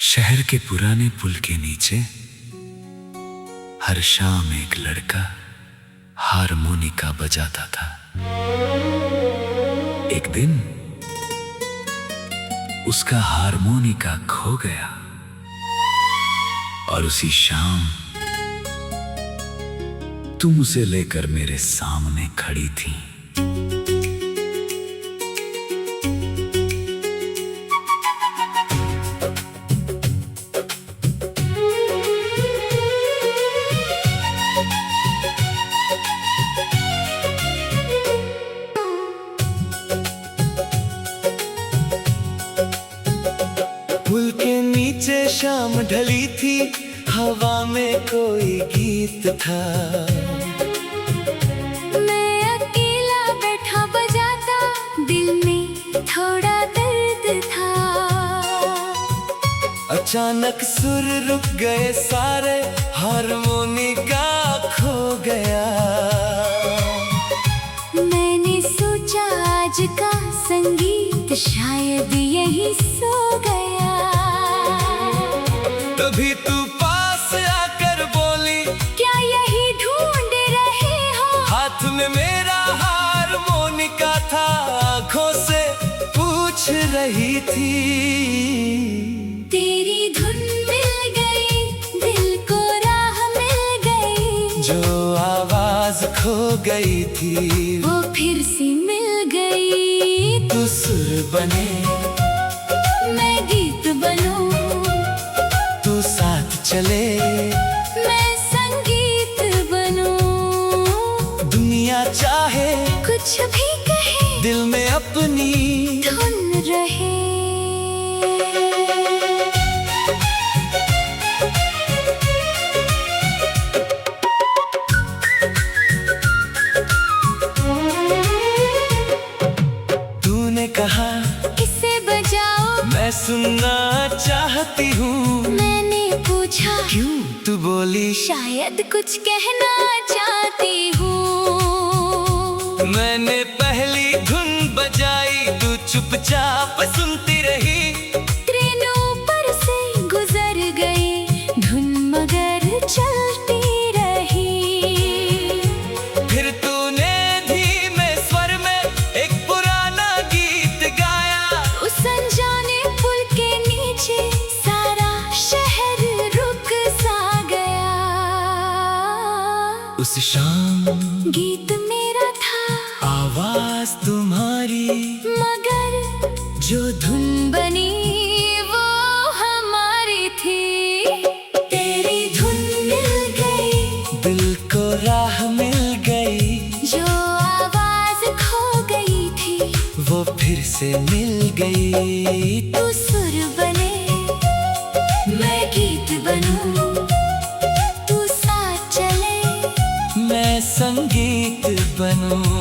शहर के पुराने पुल के नीचे हर शाम एक लड़का हारमोनिका बजाता था। एक दिन उसका हारमोनिका खो गया और उसी शाम तुम उसे लेकर मेरे सामने खड़ी थी। पुल के नीचे शाम ढली थी, हवा में कोई गीत था। मैं अकेला बैठा बजाता, दिल में थोड़ा दर्द था। अचानक सुर रुक गए सारे, हारमोनिका खो गया। मैंने सोचा आज का संगीत शायद यही सो गया। तभी तू पास आकर बोली, क्या यही ढूंढ रहे हो? हाथ में मेरा हारमोनिका था, आंखों से पूछ रही थी। तेरी धुन मिल गई, दिल को राह मिल गई। जो आवाज खो गई थी वो फिर से मिल गई। तू सुर बने, मैं गीत बनूं, तू साथ चले, मैं संगीत बनूं। दुनिया चाहे कुछ भी कहे, दिल में अपनी धुन रहे। तूने कहा इसे बजाओ, मैं सुनना चाहती हूँ। मैंने पूछा क्यों? तू बोली शायद कुछ कहना चाहती हूँ। मैंने पहली धुन बजाई, तू चुपचाप सुनती रही। ट्रेनों पर से गुजर गई, धुन मगर चलती रही। फिर तूने धीमे स्वर में एक पुराना गीत गाया। उस अनजाने पुल के नीचे सारा शहर रुक सा गया। उस शाम गीत मेरा था, आवाज तुम्हारी, मगर जो धुन बनी वो हमारी थी। तेरी धुन मिल गई, दिल को राह मिल गई। जो आवाज खो गई थी वो फिर से मिल गई। तू सुर बने, मैं गीत बनूं, तू साथ चले, मैं संगीत बनूं।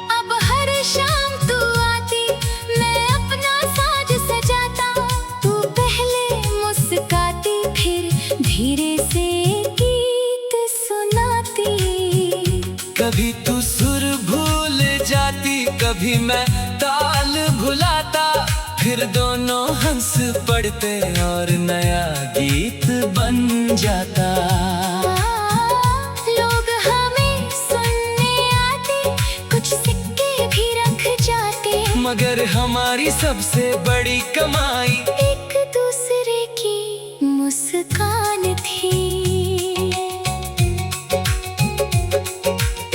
अब हर शाम तू आती, मैं अपना साज सजाता। तू पहले मुस्काती, फिर धीरे से गीत सुनाती। कभी तू सुर भूल जाती, कभी मैं ताल भुलाता। फिर दोनों हंस पड़ते और नया गीत बन जाता। लोग हमें सुनने आते, कुछ सिक्के भी रख जाते। मगर हमारी सबसे बड़ी कमाई एक दूसरे की मुस्कान थी।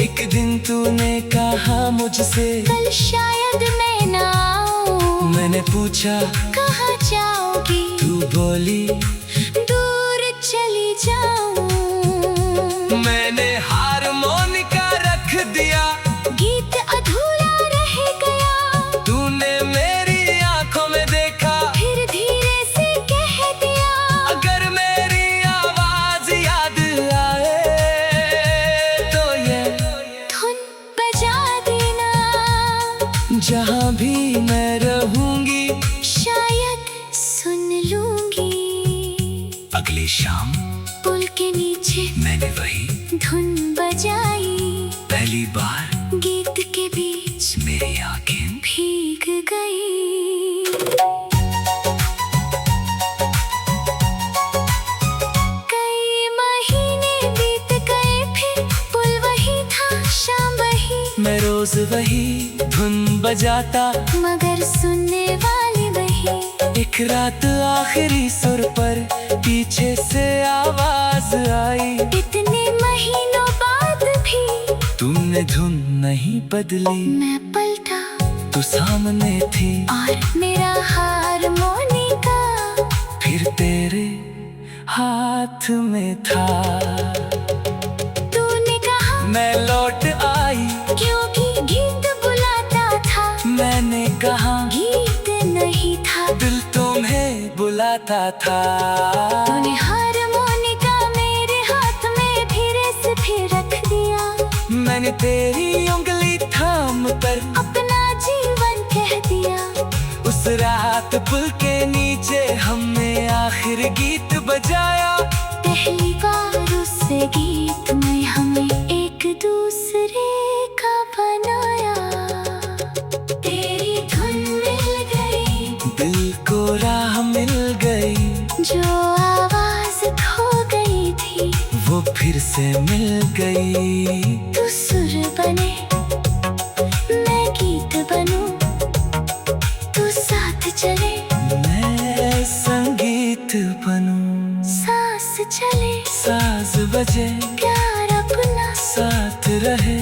एक दिन तूने कहा मुझसे, कल शायद मैं ना आऊं। मैंने पूछा कहाँ जाओगी? तू बोली दूर चली जाऊं। मैंने हारमोनिका रख दिया, गीत अधूरा रह गया। तूने मेरी आंखों में देखा, फिर धीरे से कह दिया, अगर मेरी आवाज याद आए तो ये धुन बजा देना। जहाँ भी मैं रहूंगी, शायद सुन लूंगी। मैंने वही धुन बजाई, पहली बार गीत के बीच मेरी आंखें भीग गई। कई महीने बीत गए, फिर पुल वही था, शाम वही, मैं रोज वही धुन बजाता, मगर सुनने वाली वही। एक रात आखिरी सुर पर पीछे से आवाज आई, इतने महीनों बाद भी तुमने धुन नहीं बदली। मैं पलटा तू सामने थी और मेरा हारमोनिका फिर तेरे हाथ में था। तूने कहा मैं लौट आई, क्योंकि गीत बुलाता था। मैंने कहा गीत नहीं था, दिल तुम्हें बुलाता था। तूने हारमोनिका मेरे हाथ में फिर रख दिया। मैंने तेरी उंगली थाम कर अपना जीवन कह दिया। उस रात पुल के नीचे हमने आखिर गीत बजाया। पहली बार उस गीत में हमें एक दूसरे का बनाया। तेरी धुन मिल गई, दिल को राह मिल गई, जो आवाज खो गई थी वो फिर से मिल गई। तू सुर बने, मैं गीत बनूं, तू साथ चले, मैं संगीत बनूं, सांस चले, साज बजे, प्यार अपना साथ रहे,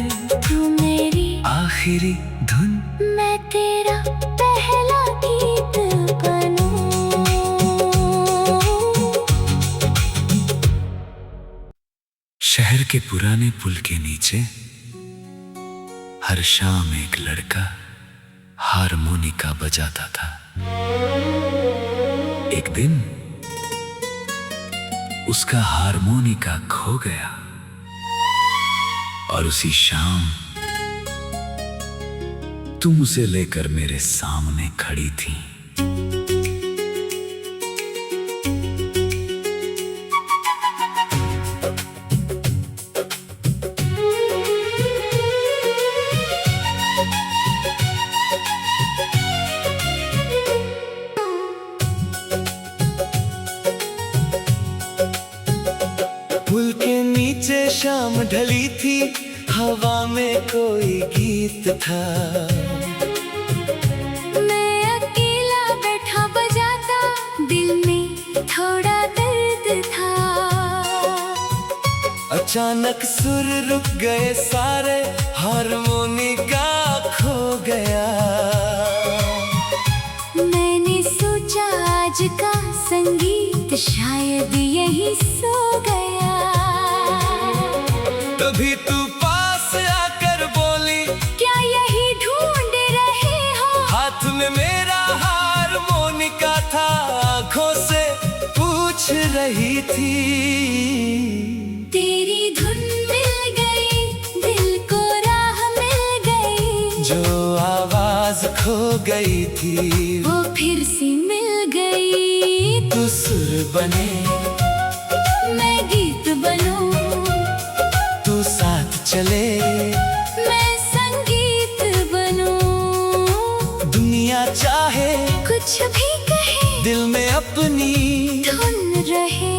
तू मेरी आखिरी धुन, मैं तेरा पहला गीत बनूं। शहर के पुराने पुल के नीचे हर शाम एक लड़का हारमोनिका बजाता था। एक दिन उसका हारमोनिका खो गया और उसी शाम तुम उसे लेकर मेरे सामने खड़ी थी। पुल के नीचे शाम ढली थी, हवा में कोई गीत था। मैं अकेला बैठा बजाता, दिल में थोड़ा दर्द था। अचानक सुर रुक गए सारे, हारमोनिका खो गया। मैंने सोचा आज का संगीत शायद यही सो गया। तभी तू पास आकर बोली, क्या यही ढूंढ रहे हो? हाथ में मेरा हारमोनिका था, आंखों से पूछ रही थी। तेरी धुन मिल गई, दिल को राह मिल गई, जो आवाज खो गई थी वो फिर से मिल गई। तू सुर बने, मैं गीत बनूं, तू साथ चले, मैं संगीत बनूं। दुनिया चाहे कुछ भी कहे, दिल में अपनी धुन रहे।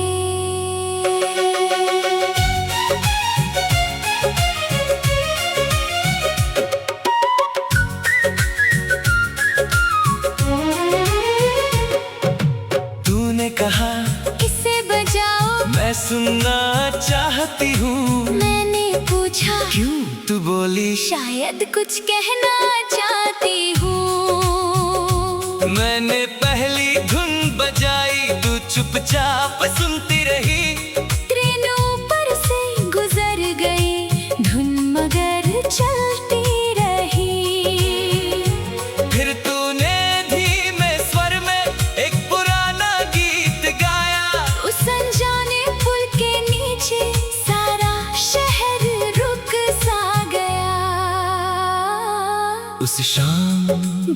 तूने कहा इसे बजाओ, मैं सुनना चाहती हूँ। मैंने पूछा क्यों? तू बोली शायद कुछ कहना चाहती हूँ। मैंने पहली धुन बजाई, तू चुपचाप सुनती रही। ट्रेनों पर से गुजर गई, धुन मगर चलती रही। फिर तूने धीमे स्वर में एक पुराना गीत गाया। उस अनजाने पुल के नीचे सारा शहर रुक सा गया। उस शाम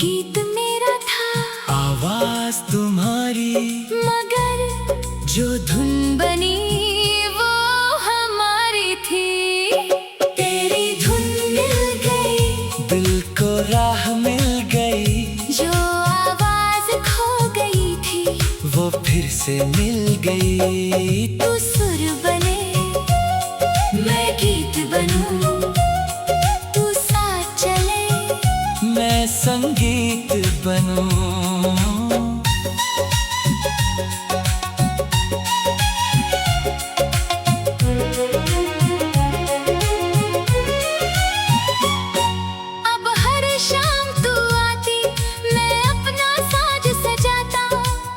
गीत मेरा था, आवाज तुम्हारी, मगर जो धुन बनी वो हमारी। से मिल गई। तू सुर बने मैं गीत बनूं, तू साथ चले मैं संगीत बनूं। अब हर शाम तू आती, मैं अपना साज सजाता,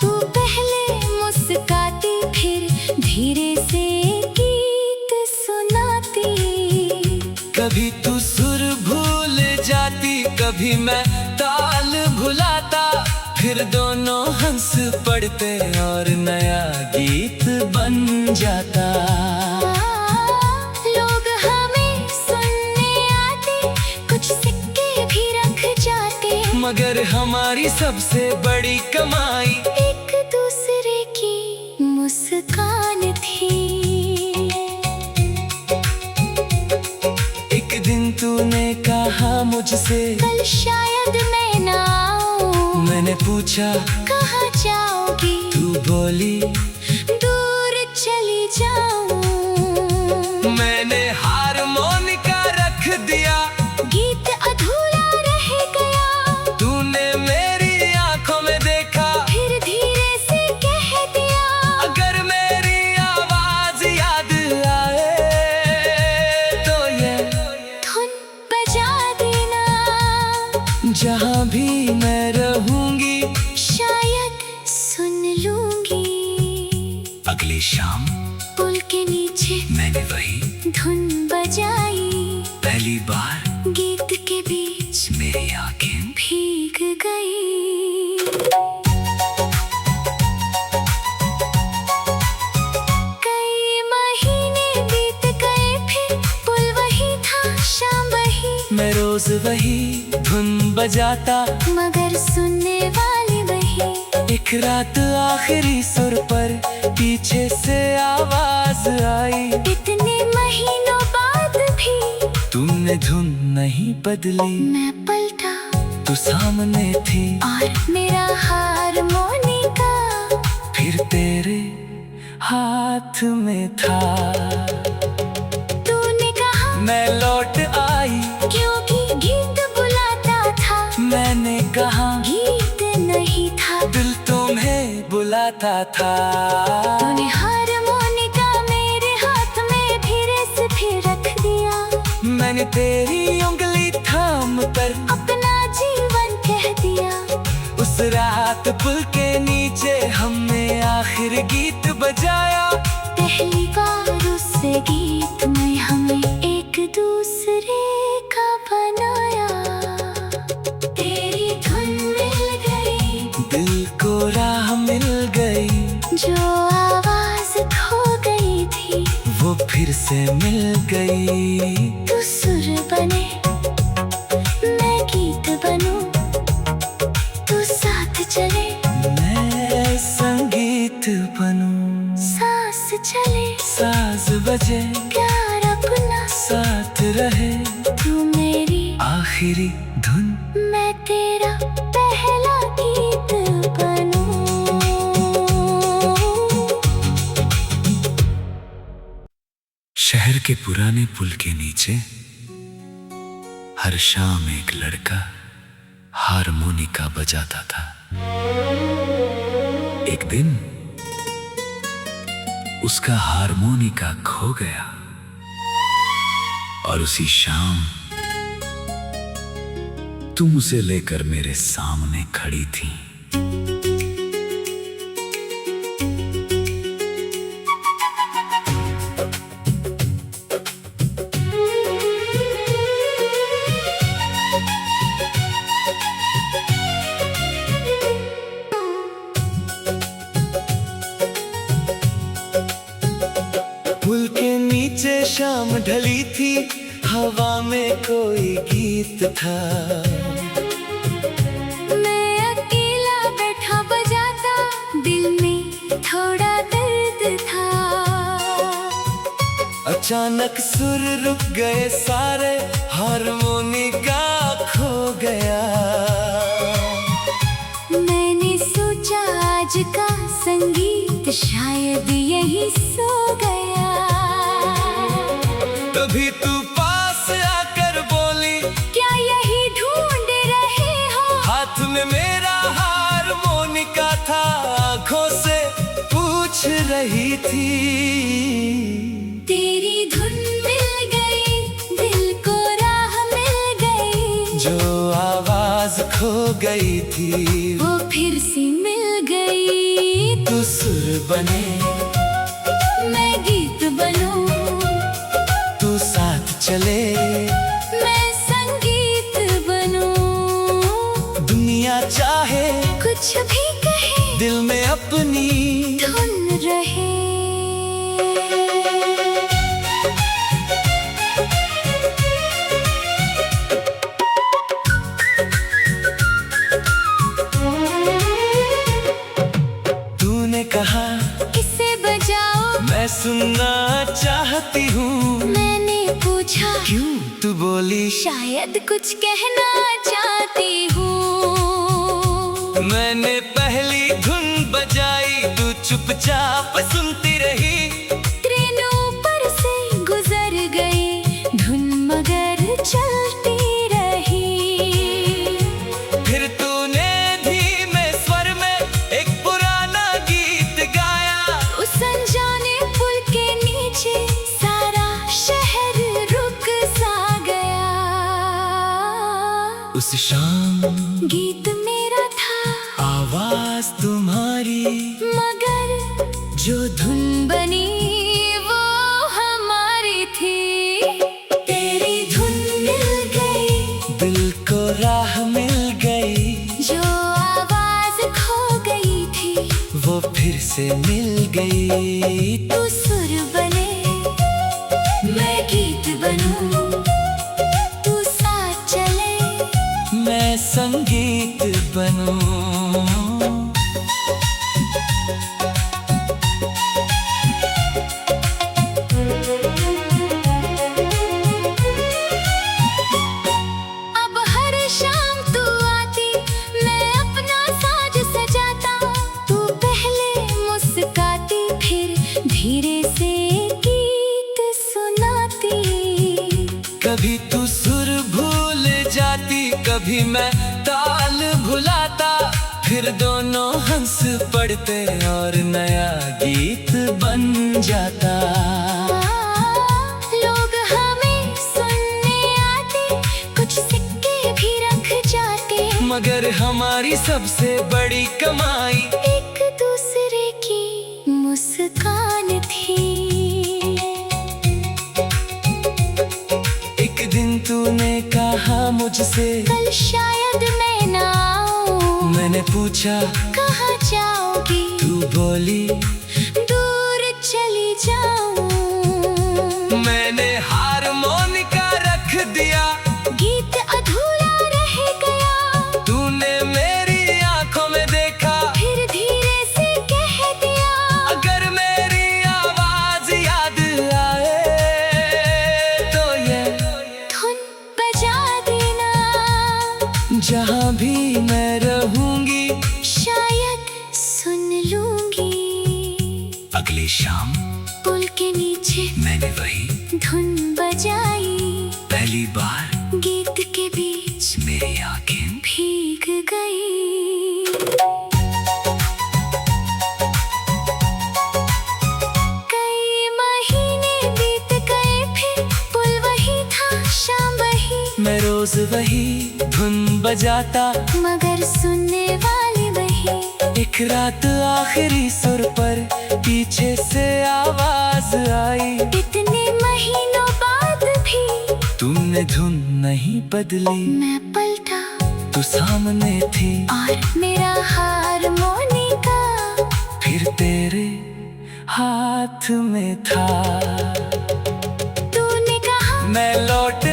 तू पहले मुस्काती, फिर धीरे से गीत सुनाती। कभी तू सुर भूल जाती, कभी मैं ताल भुलाता, फिर दोनों हंस पड़ते और नया गीत बन जाता। लोग हमें सुनने आते, कुछ सिक्के भी रख जाते, मगर हमारी सबसे बड़ी कमाई एक दूसरे की मुस्कान थी। एक दिन तूने कहा मुझसे, कल शायद मैं ना आऊं, मैंने पूछा कहाँ जाओगी, तू बोली दूर चली जाऊं। मैंने हारमोनिका रख दिया, गीत अधूरा रह गया, तूने मेरी आंखों में देखा, फिर धीरे से कह दिया, अगर मेरी आवाज याद आए तो ये धुन बजा देना। जहाँ भी मैं रहूंगी शायद सुन लूंगी। अगली शाम पुल के नीचे मैंने वही धुन बजाई, पहली बार गीत के बीच मेरी आंखें भीग गई। कई महीने बीत गए, फिर पुल वही था, शाम वही, मैं रोज वही धुन बजाता, मगर सुनने वाली वही। एक रात आखिरी सुर पर पीछे से आवाज आई, इतने महीनों बाद भी तुमने धुन नहीं बदली, मैं पलटा तू सामने थी, और मेरा हारमोनिका फिर तेरे हाथ में था। तूने कहा मैं लौट आई, क्योंकि गीत बुलाता था, मैंने कहा गीत नहीं था। दिल तुम्हें बुलाता था। तूने हारमोनिका मेरे हाथ में धीरे से फिर रख दिया, मैंने तेरी उंगली थाम कर अपना जीवन कह दिया। उस रात पुल के नीचे हमने आखिर गीत बजाया, पहली बार उससे गीत में हमें एक दूसरे का बनाया। तेरी धुन मिल गई, दिल को राह मिल गई, जो आवाज खो गई थी, वो फिर से मिल गई। तू सुर बने मैं गीत बनूं, तू साथ चले मैं संगीत बनूं, सांस चले साज बजे प्यार अपना, साथ रहे तू मेरी आखिरी धुन, मैं तेरा पहला गीत बनूं। शहर के पुराने पुल के नीचे हर शाम एक लड़का हारमोनिका बजाता था। एक दिन उसका हारमोनिका खो गया और उसी शाम तुम उसे लेकर मेरे सामने खड़ी थी। पुल के नीचे शाम ढली थी, हवा में कोई गीत था। मैं अकेला बैठा बजाता, दिल में थोड़ा दर्द था। अचानक सुर रुक गए सारे, हारमोनिका खो गया। मैंने सोचा आज का संगीत गीत शायद यही सो गया। तभी तू पास आकर बोली, क्या यही ढूंढ रहे हो? हाथ में मेरा हारमोनिका था, आंखों से पूछ रही थी। तेरी धुन मिल गई, दिल को राह मिल गई। जो आवाज खो गई थी वो फिर से मिल गई। तू सुर बने, मैं गीत बनूं, तू साथ चले, मैं संगीत बनूं। दुनिया चाहे कुछ भी कहे, दिल में अपनी धुन रहे। तूने कहा इसे बजाओ, मैं सुनना चाहती हूँ। मैंने पूछा क्यों? तू बोली शायद कुछ कहना चाहती हूँ। मैंने पहली धुन बजाई, तू चुपचाप सुनती रही। ट्रेन ऊपर से गुजर गई, धुन मगर चलती रही। फिर तूने धीमे स्वर में एक पुराना गीत गाया। उस अनजाने पुल के नीचे सारा शहर रुक सा गया। उस शाम गीत मेरा था, आवाज तुम्हारी, मगर जो धुन बनी वो हमारी थी। तेरी धुन मिल गई, दिल को राह मिल गई। जो आवाज खो गई थी वो फिर से मिल गई। तू सुर बने, मैं गीत बनूं, तू साथ चले, मैं संगीत बनूं। अब हर शाम तू आती, मैं अपना साज सजाता। तू पहले मुस्काती, फिर धीरे से गीत सुनाती। कभी तू सुर भूल जाती, कभी मैं ताल भुलाता। फिर दोनों हंस पड़ते और नया गीत बन जाता। लोग हमें सुनने आते, कुछ सिक्के भी रख जाते। मगर हमारी सबसे बड़ी कमाई एक दूसरे की मुस्कान थी। एक दिन तूने कहा मुझसे, कल शायद मैं ना आऊं। मैंने पूछा कहाँ जाओगी? तू बोली दूर चली जाऊं। मैंने हारमोनिका रख दिया, गीत अधूरा रह गया। तूने मेरी आंखों में देखा, फिर धीरे से कह दिया, अगर मेरी आवाज याद आए तो ये धुन बजा देना। जहाँ भी मैं रहूंगी शायद सुन लूंगी। अगली शाम पुल के नीचे मैंने वही धुन बजाई। पहली बार गीत के बीच मेरी आंखें भीग गई। कई महीने बीत गए, फिर पुल वही था, शाम वही। मैं रोज वही धुन बजाता, मगर सुनने वाली वही। एक रात आखिरी सुर पर पीछे से आवाज आई। इतने महीनों बाद भी तुमने धुन नहीं बदली, मैं पलटा तू सामने थी। और मेरा हारमोनिका फिर तेरे हाथ में था। तूने कहा मैं लौट